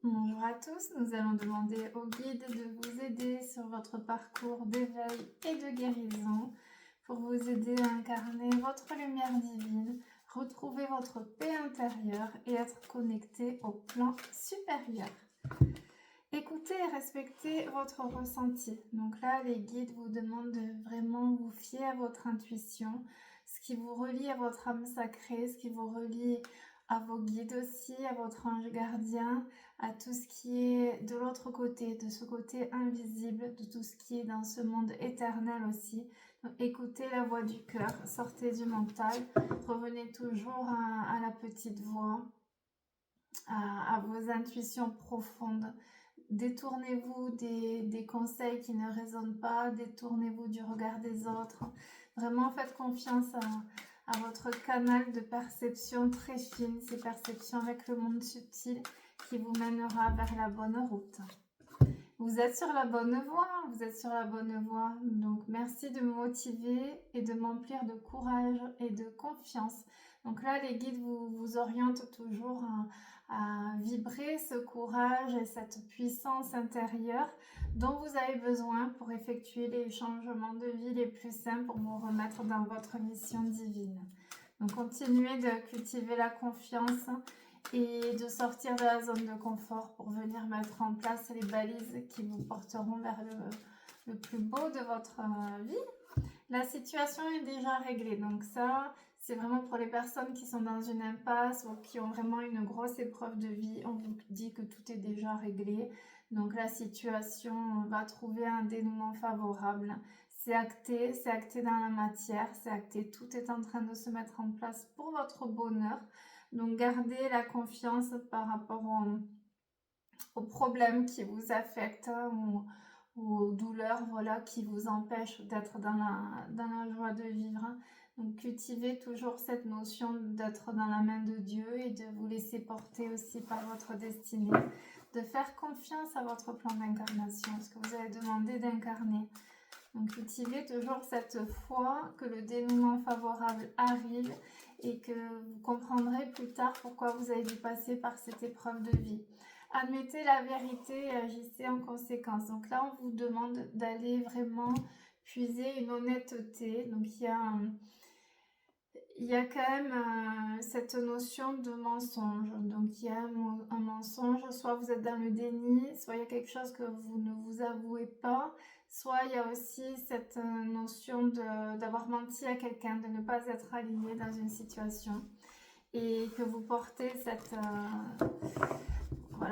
Bonjour à tous, nous allons demander au guide de vous aider sur votre parcours d'éveil et de guérison pour vous aider à incarner votre lumière divine, retrouver votre paix intérieure et être connecté au plan supérieur. Écoutez et respectez votre ressenti. Donc là, les guides vous demandent de vraiment vous fier à votre intuition, ce qui vous relie à votre âme sacrée, ce qui vous relie à vos guides aussi, à votre ange gardien, à tout ce qui est de l'autre côté, de ce côté invisible, de tout ce qui est dans ce monde éternel aussi. Donc, écoutez la voix du cœur, sortez du mental, revenez toujours à la petite voix, à vos intuitions profondes. Détournez-vous des conseils qui ne résonnent pas, détournez-vous du regard des autres. Vraiment, faites confiance à votre canal de perception très fine, ces perceptions avec le monde subtil qui vous mènera vers la bonne route. Vous êtes sur la bonne voie, vous êtes sur la bonne voie. Donc, merci de me motiver et de m'emplir de courage et de confiance. Donc là, les guides vous orientent toujours à vibrer ce courage et cette puissance intérieure dont vous avez besoin pour effectuer les changements de vie les plus simples pour vous remettre dans votre mission divine. Donc, continuez de cultiver la confiance et de sortir de la zone de confort pour venir mettre en place les balises qui vous porteront vers le plus beau de votre vie. La situation est déjà réglée, donc ça, c'est vraiment pour les personnes qui sont dans une impasse ou qui ont vraiment une grosse épreuve de vie. On vous dit que tout est déjà réglé, donc la situation va trouver un dénouement favorable. C'est acté dans la matière, c'est acté, tout est en train de se mettre en place pour votre bonheur. Donc, gardez la confiance par rapport aux problèmes qui vous affectent ou aux douleurs voilà, qui vous empêchent d'être dans la joie de vivre. Donc, cultivez toujours cette notion d'être dans la main de Dieu et de vous laisser porter aussi par votre destinée, de faire confiance à votre plan d'incarnation, ce que vous avez demandé d'incarner. Donc, cultivez toujours cette foi que le dénouement favorable arrive et que vous comprendrez plus tard pourquoi vous avez dû passer par cette épreuve de vie. Admettez la vérité et agissez en conséquence. Donc là, on vous demande d'aller vraiment puiser une honnêteté. Donc, il y a quand même cette notion de mensonge. Donc, il y a un mensonge, soit vous êtes dans le déni, soit il y a quelque chose que vous ne vous avouez pas, soit il y a aussi cette notion d'avoir menti à quelqu'un, de ne pas être aligné dans une situation et que vous portez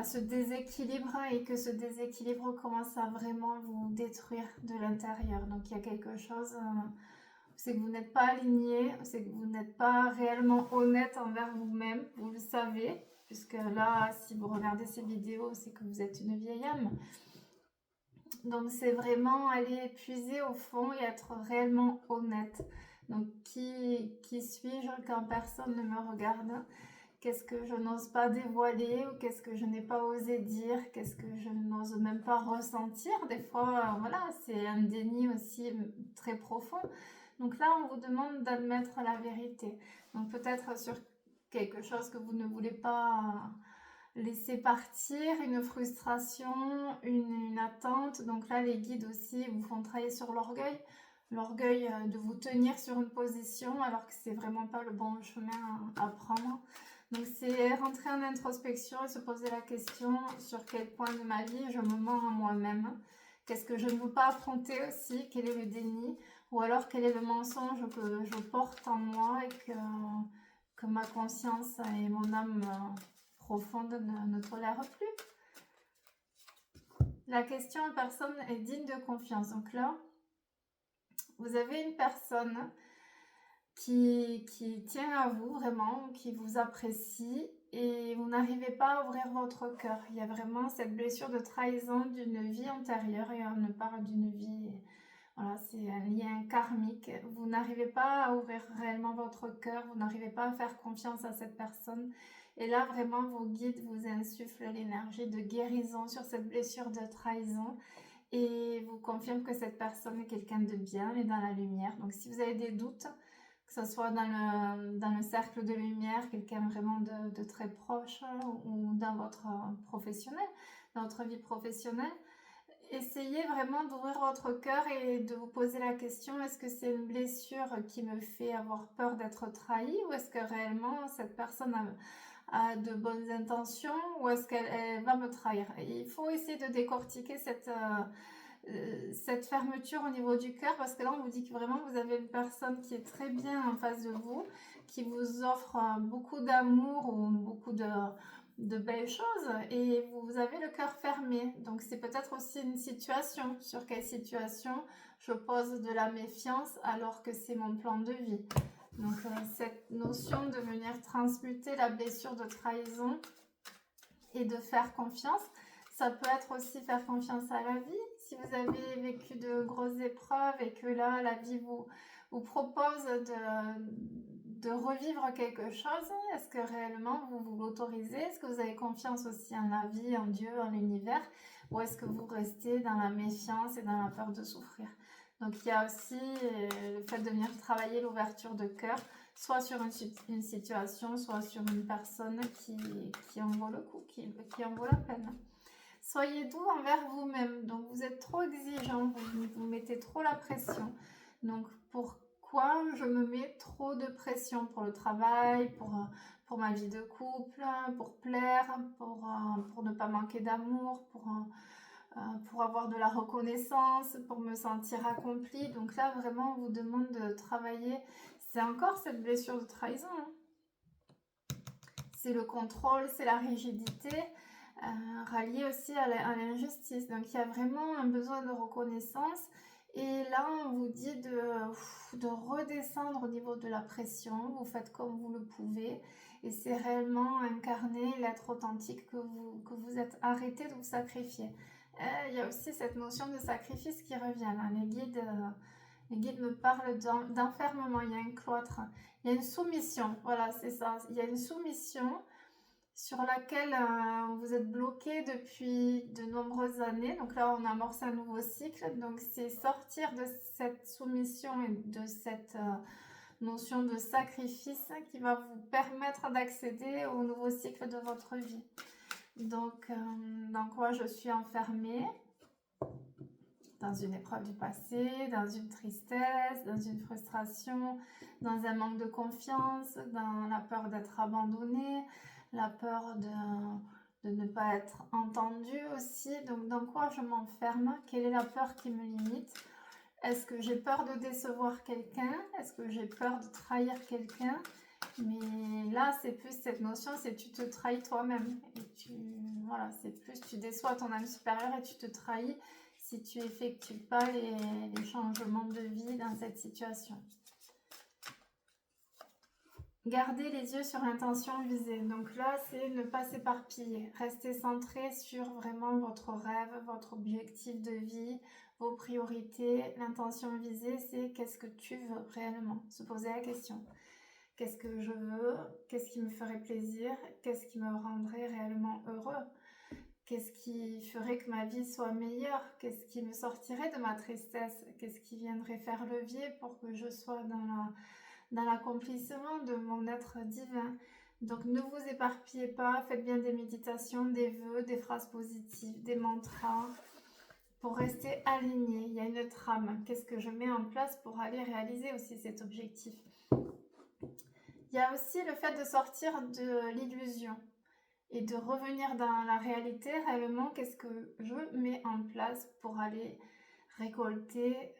ce déséquilibre et que ce déséquilibre commence à vraiment vous détruire de l'intérieur. Donc, il y a quelque chose... c'est que vous n'êtes pas aligné, c'est que vous n'êtes pas réellement honnête envers vous-même, vous le savez, puisque là, si vous regardez ces vidéos, c'est que vous êtes une vieille âme. Donc, c'est vraiment aller puiser au fond et être réellement honnête. Donc, qui suis-je quand personne ne me regarde? Qu'est-ce que je n'ose pas dévoiler ou qu'est-ce que je n'ai pas osé dire? Qu'est-ce que je n'ose même pas ressentir? Des fois, voilà, c'est un déni aussi très profond. Donc là, on vous demande d'admettre la vérité. Donc peut-être sur quelque chose que vous ne voulez pas laisser partir, une frustration, une attente. Donc là, les guides aussi vous font travailler sur l'orgueil. L'orgueil de vous tenir sur une position alors que c'est vraiment pas le bon chemin à prendre. Donc c'est rentrer en introspection et se poser la question sur quel point de ma vie je me mens à moi-même. Qu'est-ce que je ne veux pas affronter aussi? Quel est le déni? Ou alors quel est le mensonge que je porte en moi et que ma conscience et mon âme profonde ne tolèrent plus? La question en personne est digne de confiance. Donc là, vous avez une personne qui tient à vous vraiment, qui vous apprécie et vous n'arrivez pas à ouvrir votre cœur. Il y a vraiment cette blessure de trahison d'une vie antérieure et on parle d'une vie, voilà, c'est un lien karmique. Vous n'arrivez pas à ouvrir réellement votre cœur, vous n'arrivez pas à faire confiance à cette personne. Et là, vraiment, vos guides vous insufflent l'énergie de guérison sur cette blessure de trahison et vous confirment que cette personne est quelqu'un de bien et dans la lumière. Donc, si vous avez des doutes, que ce soit dans le cercle de lumière, quelqu'un vraiment de très proche, ou dans votre professionnel, dans votre vie professionnelle. Essayez vraiment d'ouvrir votre cœur et de vous poser la question, est-ce que c'est une blessure qui me fait avoir peur d'être trahie, ou est-ce que réellement cette personne a de bonnes intentions, ou est-ce qu'elle va me trahir? Et il faut essayer de décortiquer cette fermeture au niveau du cœur, parce que là on vous dit que vraiment vous avez une personne qui est très bien en face de vous, qui vous offre beaucoup d'amour ou beaucoup de belles choses, et vous avez le cœur fermé. Donc c'est peut-être aussi une situation. Sur quelle situation je pose de la méfiance alors que c'est mon plan de vie? Donc cette notion de venir transmuter la blessure de trahison et de faire confiance, ça peut être aussi faire confiance à la vie. Si vous avez vécu de grosses épreuves et que là la vie vous propose de revivre quelque chose, est-ce que réellement vous l'autorisez? Est-ce que vous avez confiance aussi en la vie, en Dieu, en l'univers? Ou est-ce que vous restez dans la méfiance et dans la peur de souffrir? Donc il y a aussi le fait de venir travailler l'ouverture de cœur, soit sur une situation, soit sur une personne qui en vaut le coup, qui en vaut la peine. Soyez doux envers vous-même. Donc vous êtes trop exigeant, vous mettez trop la pression. Donc pourquoi je me mets trop de pression pour le travail, pour ma vie de couple, pour plaire, pour ne pas manquer d'amour, pour avoir de la reconnaissance, pour me sentir accomplie? Donc là vraiment on vous demande de travailler. C'est encore cette blessure de trahison, hein. C'est le contrôle, c'est la rigidité, ralliée aussi à l'injustice. Donc il y a vraiment un besoin de reconnaissance. Et là, on vous dit de redescendre au niveau de la pression. Vous faites comme vous le pouvez. Et c'est réellement incarner l'être authentique que vous êtes. Arrêté de vous sacrifier. Il y a aussi cette notion de sacrifice qui revient, hein. Les guides me parlent d'enfermement. Il y a un cloître. Il y a une soumission. Voilà, c'est ça. Il y a une soumission sur laquelle vous êtes bloqué depuis de nombreuses années. Donc là, on amorce un nouveau cycle. Donc c'est sortir de cette soumission et de cette notion de sacrifice qui va vous permettre d'accéder au nouveau cycle de votre vie. Donc, dans quoi je suis enfermée? Dans une épreuve du passé, dans une tristesse, dans une frustration, dans un manque de confiance, dans la peur d'être abandonnée, la peur de ne pas être entendue aussi. Donc dans quoi je m'enferme? Quelle est la peur qui me limite? Est-ce que j'ai peur de décevoir quelqu'un? Est-ce que j'ai peur de trahir quelqu'un? Mais là, c'est plus cette notion, c'est tu te trahis toi-même. Et voilà, c'est plus tu déçois ton âme supérieure et tu te trahis si tu effectues pas les changements de vie dans cette situation. Gardez les yeux sur l'intention visée. Donc là, c'est ne pas s'éparpiller. Restez centré sur vraiment votre rêve, votre objectif de vie, vos priorités. L'intention visée, c'est qu'est-ce que tu veux réellement? Se poser la question. Qu'est-ce que je veux? Qu'est-ce qui me ferait plaisir? Qu'est-ce qui me rendrait réellement heureux? Qu'est-ce qui ferait que ma vie soit meilleure? Qu'est-ce qui me sortirait de ma tristesse? Qu'est-ce qui viendrait faire levier pour que je sois dans l'accomplissement de mon être divin? Donc ne vous éparpillez pas, faites bien des méditations, des vœux, des phrases positives, des mantras, pour rester aligné. Il y a une trame. Qu'est-ce que je mets en place pour aller réaliser aussi cet objectif? Il y a aussi le fait de sortir de l'illusion et de revenir dans la réalité. Réellement, qu'est-ce que je mets en place pour aller récolter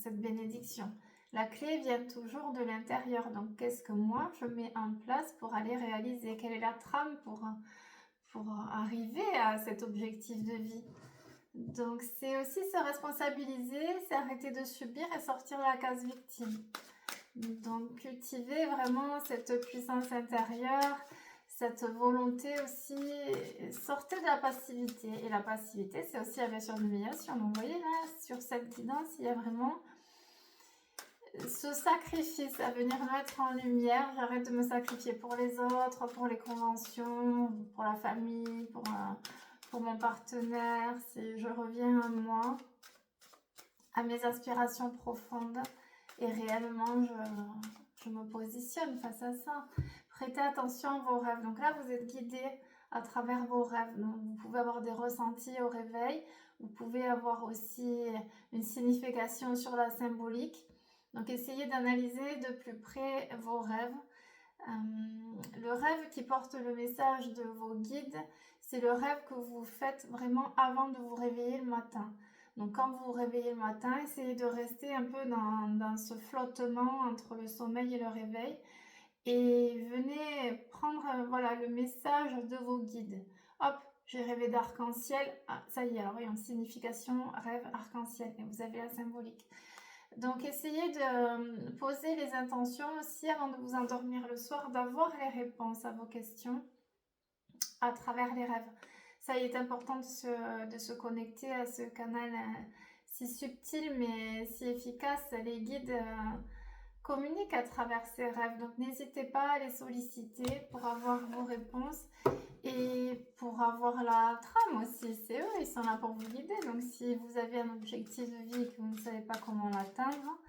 cette bénédiction? La clé vient toujours de l'intérieur. Donc, qu'est-ce que moi, je mets en place pour aller réaliser? Quelle est la trame pour arriver à cet objectif de vie? Donc, c'est aussi se responsabiliser, c'est arrêter de subir et sortir de la case victime. Donc, cultiver vraiment cette puissance intérieure, cette volonté aussi, sortez de la passivité. Et la passivité, c'est aussi la blessure d'humiliation. Donc, vous voyez là, sur cette guidance, il y a vraiment ce sacrifice à venir mettre en lumière. J'arrête de me sacrifier pour les autres, pour les conventions, pour la famille, pour mon partenaire. Si je reviens à moi, à mes aspirations profondes, Et réellement, je me positionne face à ça. Prêtez attention à vos rêves. Donc là, vous êtes guidé à travers vos rêves. Donc, vous pouvez avoir des ressentis au réveil. Vous pouvez avoir aussi une signification sur la symbolique. Donc, essayez d'analyser de plus près vos rêves. Le rêve qui porte le message de vos guides, c'est le rêve que vous faites vraiment avant de vous réveiller le matin. Donc quand vous vous réveillez le matin, essayez de rester un peu dans ce flottement entre le sommeil et le réveil. Et venez prendre voilà, le message de vos guides. Hop, j'ai rêvé d'arc-en-ciel. Ah, ça y est, alors voyons, signification, rêve, arc-en-ciel. Et vous avez la symbolique. Donc essayez de poser les intentions aussi avant de vous endormir le soir, d'avoir les réponses à vos questions à travers les rêves. Ça, il est important de se connecter à ce canal si subtil mais si efficace. Les guides communiquent à travers ces rêves, donc n'hésitez pas à les solliciter pour avoir vos réponses et pour avoir la trame aussi. C'est eux, ils sont là pour vous guider. Donc si vous avez un objectif de vie et que vous ne savez pas comment l'atteindre,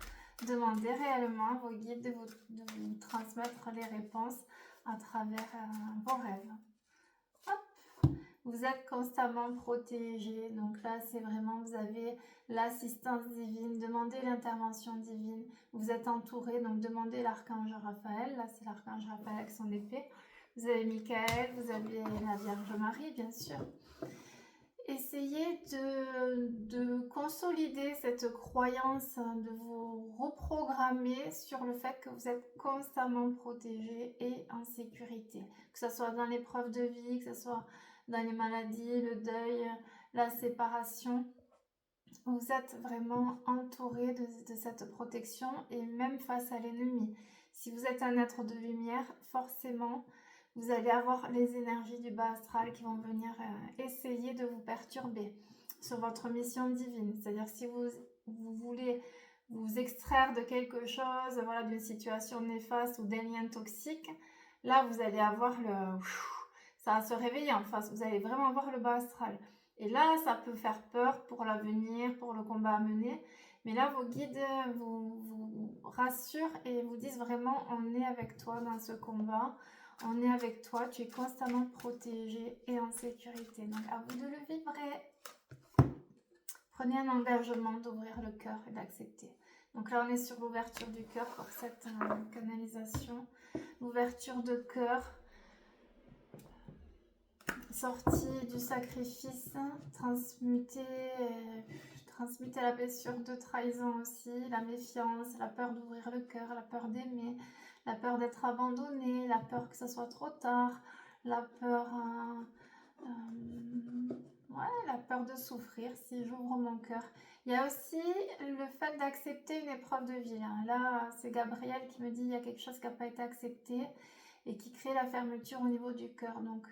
demandez réellement à vos guides de vous transmettre les réponses à travers vos rêves. Vous êtes constamment protégé, donc là c'est vraiment, vous avez l'assistance divine, demandez l'intervention divine, vous êtes entouré, donc demandez l'archange Raphaël, là c'est l'archange Raphaël avec son épée, vous avez Michael, vous avez la Vierge Marie bien sûr. Essayez de consolider cette croyance, de vous reprogrammer sur le fait que vous êtes constamment protégé et en sécurité, que ce soit dans l'épreuve de vie, que ce soit dans les maladies, le deuil, la séparation. Vous êtes vraiment entouré de cette protection et même face à l'ennemi. Si vous êtes un être de lumière, forcément, vous allez avoir les énergies du bas astral qui vont venir essayer de vous perturber sur votre mission divine. C'est-à-dire si vous voulez vous extraire de quelque chose, voilà, d'une situation néfaste ou d'un lien toxique, là vous allez avoir ça va se réveiller en face, vous allez vraiment voir le bas astral. Et là, ça peut faire peur pour l'avenir, pour le combat à mener. Mais là, vos guides vous rassurent et vous disent vraiment, on est avec toi dans ce combat. On est avec toi, tu es constamment protégé et en sécurité. Donc, à vous de le vibrer. Prenez un engagement d'ouvrir le cœur et d'accepter. Donc là, on est sur l'ouverture du cœur pour cette canalisation. L'ouverture de cœur. Sortie du sacrifice, transmuter la blessure de trahison aussi, la méfiance, la peur d'ouvrir le cœur, la peur d'aimer, la peur d'être abandonné, la peur que ça soit trop tard, la peur, la peur de souffrir si j'ouvre mon cœur. Il y a aussi le fait d'accepter une épreuve de vie. Là, c'est Gabriel qui me dit qu'il y a quelque chose qui n'a pas été accepté et qui crée la fermeture au niveau du cœur. Donc,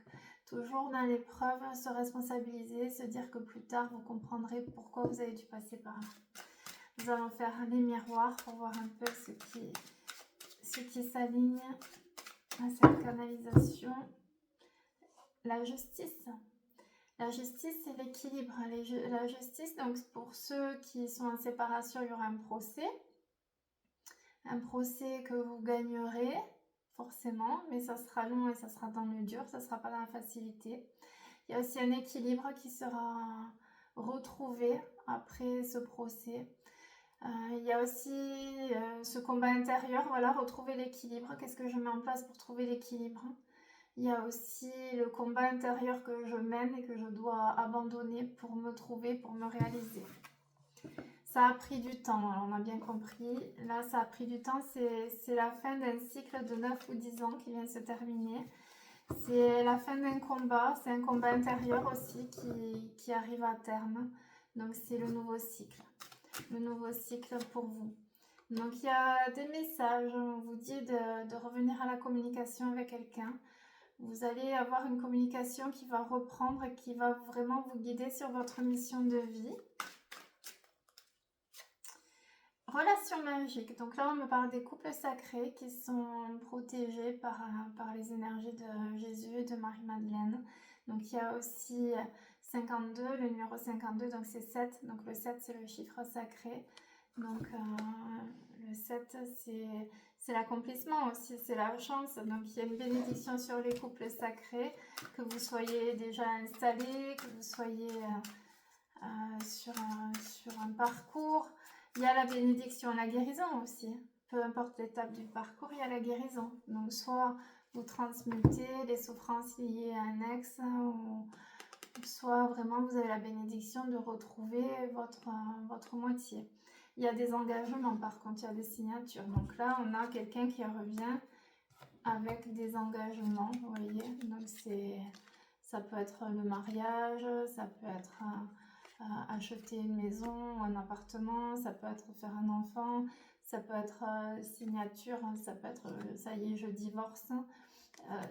toujours dans l'épreuve, se responsabiliser, se dire que plus tard, vous comprendrez pourquoi vous avez dû passer par là. Nous allons faire les miroirs pour voir un peu ce qui s'aligne à cette canalisation. La justice. La justice, c'est l'équilibre. La justice, donc pour ceux qui sont en séparation, il y aura un procès. Un procès que vous gagnerez, forcément, mais ça sera long et ça sera dans le dur, ça ne sera pas dans la facilité. Il y a aussi un équilibre qui sera retrouvé après ce procès. Il y a aussi ce combat intérieur, voilà, retrouver l'équilibre. Qu'est-ce que je mets en place pour trouver l'équilibre? Il y a aussi le combat intérieur que je mène et que je dois abandonner pour me trouver, pour me réaliser. Ça a pris du temps, on a bien compris. Là, ça a pris du temps. C'est la fin d'un cycle de 9 ou 10 ans qui vient de se terminer. C'est la fin d'un combat. C'est un combat intérieur aussi qui arrive à terme. Donc, c'est le nouveau cycle. Le nouveau cycle pour vous. Donc, il y a des messages. On vous dit de revenir à la communication avec quelqu'un. Vous allez avoir une communication qui va reprendre et qui va vraiment vous guider sur votre mission de vie. Relation magique. Donc là, on me parle des couples sacrés qui sont protégés par les énergies de Jésus et de Marie-Madeleine. Donc il y a aussi 52, le numéro 52, donc c'est 7. Donc le 7, c'est le chiffre sacré. Donc le 7, c'est l'accomplissement aussi, c'est la chance. Donc il y a une bénédiction sur les couples sacrés, que vous soyez déjà installés, que vous soyez sur un parcours. Il y a la bénédiction, la guérison aussi. Peu importe l'étape du parcours, il y a la guérison. Donc soit vous transmutez les souffrances liées à un ex, ou soit vraiment vous avez la bénédiction de retrouver votre moitié. Il y a des engagements par contre, il y a des signatures. Donc là, on a quelqu'un qui revient avec des engagements, vous voyez. Donc ça peut être le mariage, ça peut être acheter une maison, un appartement, ça peut être faire un enfant, ça peut être signature, ça peut être ça y est, je divorce.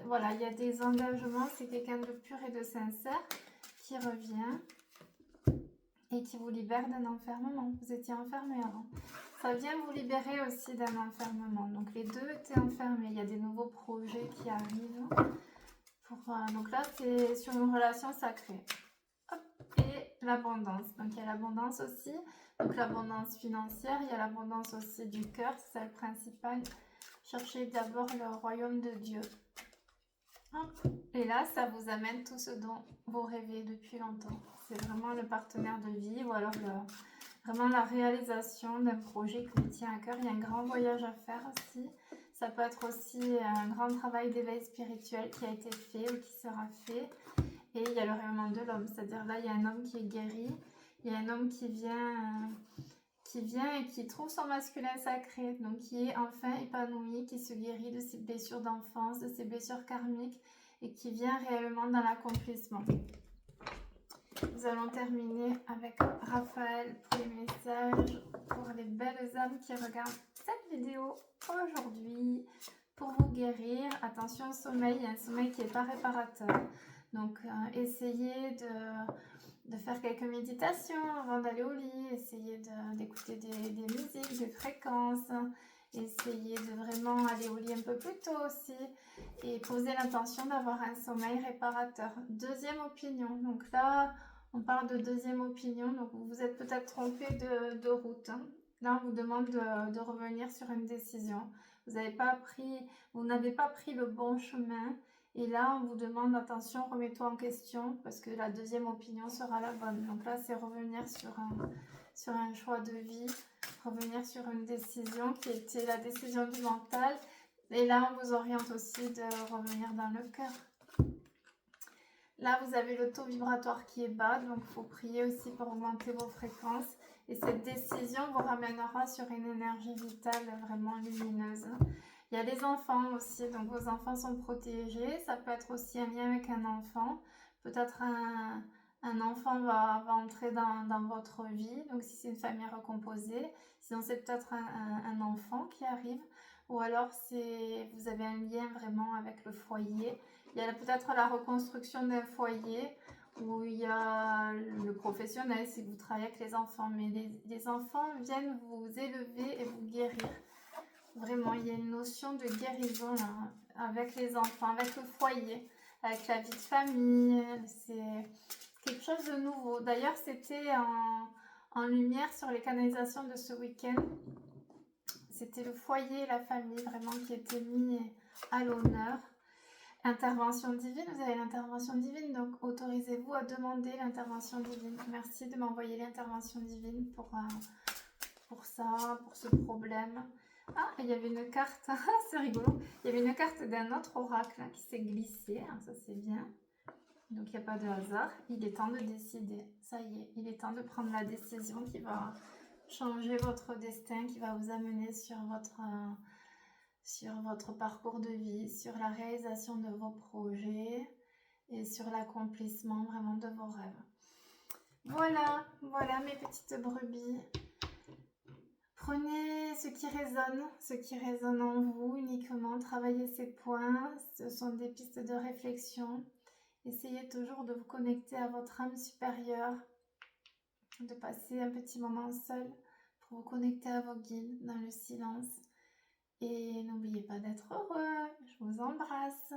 Voilà, il y a des engagements, c'est quelqu'un de pur et de sincère qui revient et qui vous libère d'un enfermement. Vous étiez enfermé avant. Ça vient vous libérer aussi d'un enfermement. Donc les deux étaient enfermés. Il y a des nouveaux projets qui arrivent. Donc là, c'est sur une relation sacrée. Hop, et l'abondance. Donc il y a l'abondance aussi. Donc l'abondance financière, il y a l'abondance aussi du cœur, c'est le principal. Cherchez d'abord le royaume de Dieu. Hop. Et là, ça vous amène tout ce dont vous rêvez depuis longtemps. C'est vraiment le partenaire de vie ou alors vraiment la réalisation d'un projet qui vous tient à cœur. Il y a un grand voyage à faire aussi. Ça peut être aussi un grand travail d'éveil spirituel qui a été fait ou qui sera fait. Et il y a le rayonnement de l'homme, c'est-à-dire là, il y a un homme qui est guéri. Il y a un homme qui vient et qui trouve son masculin sacré, donc qui est enfin épanoui, qui se guérit de ses blessures d'enfance, de ses blessures karmiques et qui vient réellement dans l'accomplissement. Nous allons terminer avec Raphaël pour les messages, pour les belles âmes qui regardent cette vidéo aujourd'hui, pour vous guérir. Attention au sommeil, il y a un sommeil qui n'est pas réparateur. Donc essayez de faire quelques méditations avant d'aller au lit, essayez d'écouter des musiques, des fréquences, essayez de vraiment aller au lit un peu plus tôt aussi et poser l'intention d'avoir un sommeil réparateur. Deuxième opinion, donc là on parle de deuxième opinion, donc vous vous êtes peut-être trompé de route. Là on vous demande de revenir sur une décision. Vous n'avez pas pris le bon chemin. Et là, on vous demande, attention, remets-toi en question parce que la deuxième opinion sera la bonne. Donc là, c'est revenir sur un choix de vie, revenir sur une décision qui était la décision du mental. Et là, on vous oriente aussi de revenir dans le cœur. Là, vous avez le taux vibratoire qui est bas, donc il faut prier aussi pour augmenter vos fréquences. Et cette décision vous ramènera sur une énergie vitale vraiment lumineuse. Il y a les enfants aussi, donc vos enfants sont protégés. Ça peut être aussi un lien avec un enfant. Peut-être un enfant va entrer dans votre vie, donc si c'est une famille recomposée. Sinon, c'est peut-être un enfant qui arrive. Ou alors, vous avez un lien vraiment avec le foyer. Il y a peut-être la reconstruction d'un foyer où il y a le professionnel si vous travaillez avec les enfants. Mais les enfants viennent vous élever et vous guérir. Vraiment, il y a une notion de guérison là, avec les enfants, avec le foyer, avec la vie de famille. C'est quelque chose de nouveau. D'ailleurs, c'était en lumière sur les canalisations de ce week-end. C'était le foyer et la famille vraiment qui étaient mis à l'honneur. Intervention divine, vous avez l'intervention divine, donc autorisez-vous à demander l'intervention divine. Merci de m'envoyer l'intervention divine pour ça, pour ce problème. Ah, il y avait une carte, c'est rigolo, il y avait une carte d'un autre oracle qui s'est glissée, ça c'est bien. Donc il n'y a pas de hasard, il est temps de décider, ça y est, il est temps de prendre la décision qui va changer votre destin, qui va vous amener sur votre parcours de vie, sur la réalisation de vos projets et sur l'accomplissement vraiment de vos rêves. Voilà mes petites brebis. Prenez ce qui résonne en vous uniquement, travaillez ces points, ce sont des pistes de réflexion. Essayez toujours de vous connecter à votre âme supérieure, de passer un petit moment seul pour vous connecter à vos guides dans le silence. Et n'oubliez pas d'être heureux, je vous embrasse.